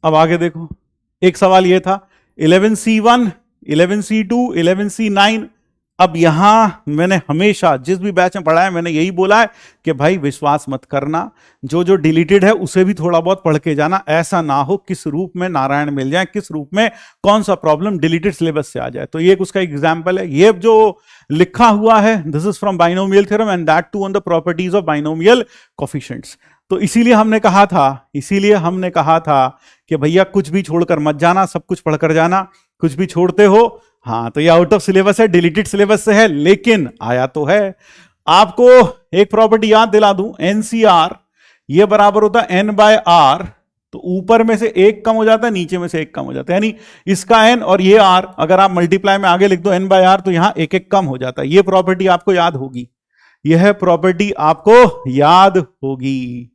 अब आगे देखो, एक सवाल ये था 11C1, 11C2, 11C9। अब यहां मैंने हमेशा जिस भी बैच में पढ़ा है मैंने यही बोला है कि भाई विश्वास मत करना, जो जो डिलीटेड है उसे भी थोड़ा बहुत पढ़ के जाना। ऐसा ना हो किस रूप में नारायण मिल जाए, किस रूप में कौन सा प्रॉब्लम डिलीटेड सिलेबस से आ जाए। तो ये उसका एग्जाम्पल है। ये जो लिखा हुआ है this is from binomial theorem and that too on the properties of binomial coefficients. तो इसीलिए हमने कहा था कि भैया कुछ भी छोड़कर मत जाना, सब कुछ पढ़कर जाना। कुछ भी छोड़ते हो, हाँ तो ये आउट ऑफ सिलेबस है, डिलीटेड सिलेबस से है, लेकिन आया तो है। आपको एक प्रॉपर्टी याद दिला दूं, एनसीआर ये बराबर होता है n बाय आर। तो ऊपर में से एक कम हो जाता है, नीचे में से एक कम हो जाता है, यानी इसका n और ये r अगर आप मल्टीप्लाई में आगे लिख दो n बाय आर तो यहां एक एक कम हो जाता है। ये प्रॉपर्टी आपको याद होगी, यह प्रॉपर्टी आपको याद होगी।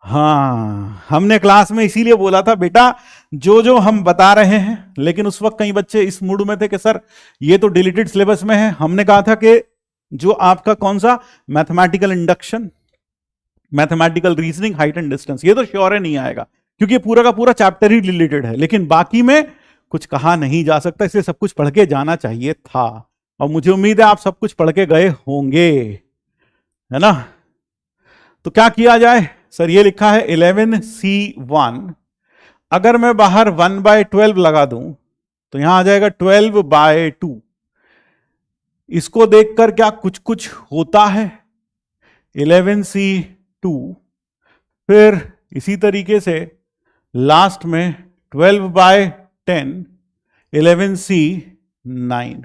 हाँ, हमने क्लास में इसीलिए बोला था बेटा जो जो हम बता रहे हैं, लेकिन उस वक्त कई बच्चे इस मूड में थे कि सर ये तो डिलीटेड सिलेबस में है। हमने कहा था कि जो आपका कौन सा mathematical induction, mathematical reasoning, height and distance, ये तो श्योर है नहीं आएगा क्योंकि ये पूरा का पूरा चैप्टर ही डिलीटेड है, लेकिन बाकी में कुछ कहा नहीं जा सकता, इसलिए सब कुछ पढ़ के जाना चाहिए था। और मुझे उम्मीद है आप सब कुछ पढ़ के गए होंगे, है ना। तो क्या किया जाए सर, ये लिखा है 11C1, अगर मैं बाहर 1/12 लगा दूं तो यहां आ जाएगा 12/2। इसको देखकर क्या कुछ कुछ होता है 11C2, फिर इसी तरीके से लास्ट में 12/10 11C9।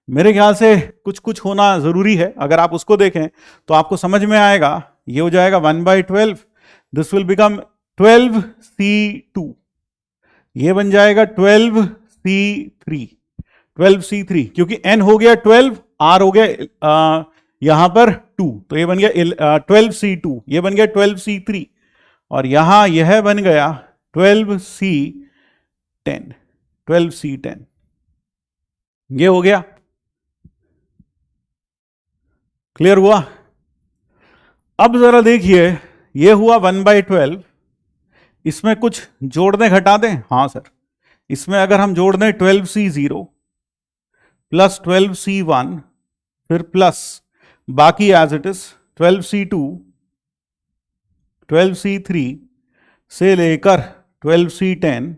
मेरे ख्याल से कुछ कुछ होना जरूरी है। अगर आप उसको देखें तो आपको समझ में आएगा। ये हो जाएगा 1/12, दिस विल बिकम 12C2, ये बन जाएगा 12C3 क्योंकि n हो गया 12, r हो गया यहां पर 2, तो ये बन गया 12C2, ये बन गया 12C3 और यहां यह बन गया 12C10। ये हो गया, क्लियर हुआ। अब जरा देखिए, ये हुआ 1/12, इसमें कुछ जोड़ दें घटा दें। हाँ सर, इसमें अगर हम जोड़ दें 12C0 प्लस 12C1 फिर प्लस बाकी as it is 12C2 12C3 से लेकर 12C10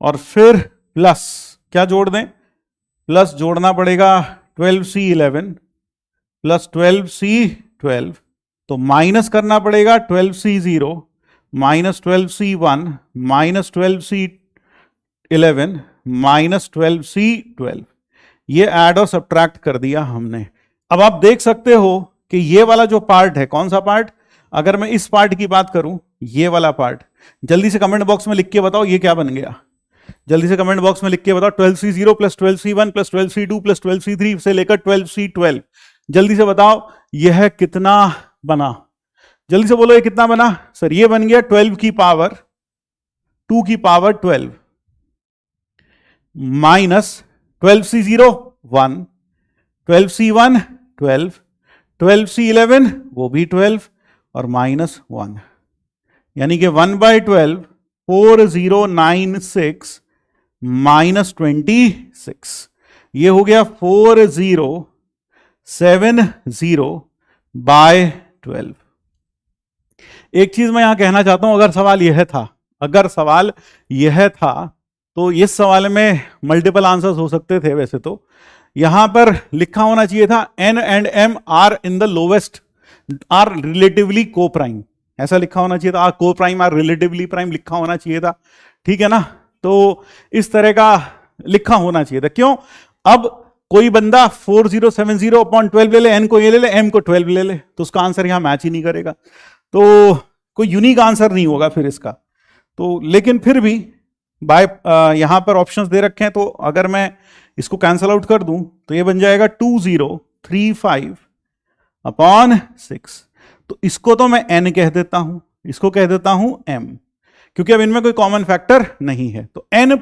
और फिर प्लस क्या जोड़ दें, प्लस जोड़ना पड़ेगा 12C11 प्लस 12C12, तो माइनस करना पड़ेगा 12C0 minus 12C1 minus 12C11 minus 12C12। ये ऐड और सब्ट्रैक्ट कर दिया हमने। अब आप देख सकते हो कि ये वाला जो पार्ट है, कौन सा पार्ट, अगर मैं इस पार्ट की बात करूं, ये वाला पार्ट, जल्दी से कमेंट बॉक्स में लिख के बताओ ये क्या बन गया। जल्दी से कमेंट बॉक्स में लिख के बताओ 12C0 plus 12C1 plus 12C2 plus 12C3 से लेकर 12C12। जल्दी से बताओ यह कितना बना, जल्दी से बोलो ये कितना बना। सर ये बन गया 12 की पावर 2 की power 12 minus 12C0 1, 12C1 12, 12C11 वो भी 12 और माइनस 1, यानी कि 1/12 4096 माइनस 26। ये हो गया 4070/12। एक चीज मैं यहां कहना चाहता हूं, अगर सवाल यह था तो इस सवाल में मल्टीपल आंसर्स हो सकते थे। वैसे तो यहां पर लिखा होना चाहिए था n and m are in the lowest are relatively coprime, ऐसा लिखा होना चाहिए था। को प्राइम आर रिलेटिवली प्राइम लिखा होना चाहिए था, ठीक है ना। तो इस तरह का लिखा होना चाहिए था। क्यों, अब कोई बंदा 4070/12 ले ले, n को ये ले ले, m को 12 ले ले, तो उसका आंसर यहां मैच ही नहीं करेगा, तो कोई यूनिक आंसर नहीं होगा फिर इसका। तो लेकिन फिर भी बाय यहां पर ऑप्शंस दे रखे हैं, तो अगर मैं इसको कैंसल आउट कर दूं तो ये बन जाएगा 2035/6। तो इसको तो मैं n कह देता हूं, इसको कह देता हूं m, क्योंकि अब इनमें कोई कॉमन फैक्टर नहीं है। तो n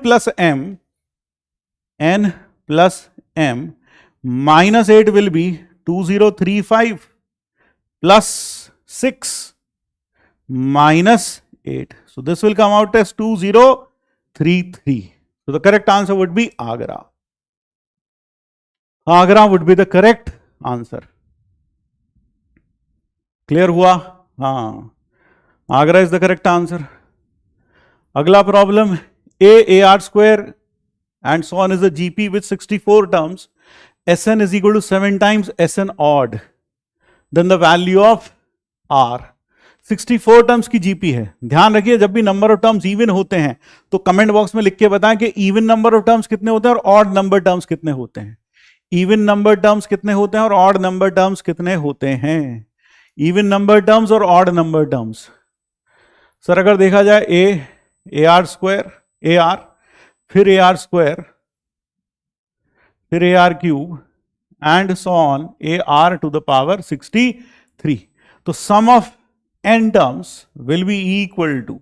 plus m minus 8 will be 2035 plus 6 minus 8। So this will come out as 2033. So the correct answer would be Agra. Agra would be the correct answer. Clear हुआ? हाँ, Agra is the correct answer. अगला problem, AR square and so on is a GP with 64 terms. Sn is equal to 7 times Sn odd. Then the value of R. 64 terms की GP है. ध्यान रखिए जब भी number of terms even होते हैं तो कमेंट बॉक्स में लिख के बताएं कि इवन नंबर ऑफ टर्म्स कितने होते हैं और ऑड नंबर टर्म्स कितने होते हैं. इवन नंबर टर्म्स कितने होते हैं और ऑड नंबर टर्म्स कितने होते हैं. इवन नंबर टर्म्स और ऑड नंबर टर्म्स. सर अगर देखा जाए a r square a r फिर ए आर स्क्वायर फिर a r cube and so on a r to the power 63. तो sum of n terms will be equal to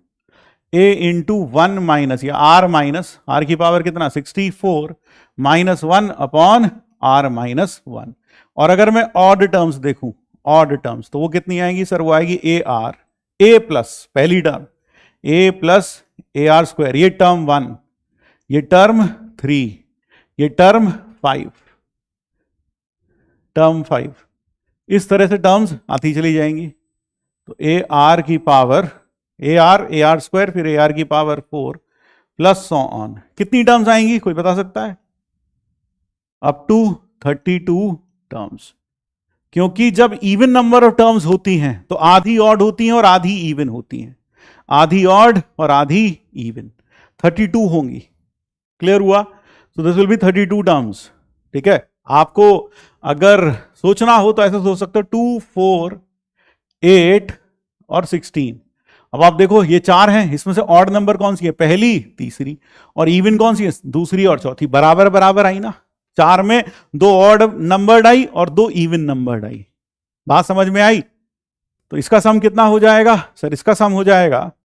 a into 1 minus या r minus r की power कितना 64 minus 1 upon r minus 1. और अगर मैं odd terms देखूं odd terms तो वो कितनी आएगी सर. वो आएगी a r a प्लस पहली term a plus A r square, ये टर्म 1 ये टर्म 3 ये टर्म 5 टर्म 5. इस तरह से टर्म्स आती चली जाएंगी. तो ए आर की पावर ए आर स्क्वायर फिर ए आर की पावर 4 प्लस सो ऑन. कितनी टर्म्स आएंगी कोई बता सकता है? Up to 32 terms. क्योंकि जब इवन नंबर ऑफ टर्म्स होती हैं तो आधी ऑड होती हैं और आधी इवन होती हैं. आधी ऑड और आधी इवन 32 होंगी. क्लियर हुआ? So this will be 32 terms. ठीक है. आपको अगर सोचना हो तो ऐसा सोच सकते हो 2 4 8 और 16. अब आप देखो ये 4 हैं, इसमें से ऑड नंबर कौन सी है? पहली तीसरी. और इवन कौन सी है? दूसरी और चौथी. बराबर बराबर आई ना. 4 में 2 ऑड नंबर आई और 2 इवन नंबर आई. बात समझ में आई? तो इसका सम कितना हो जाएगा सर? इसका सम हो जाएगा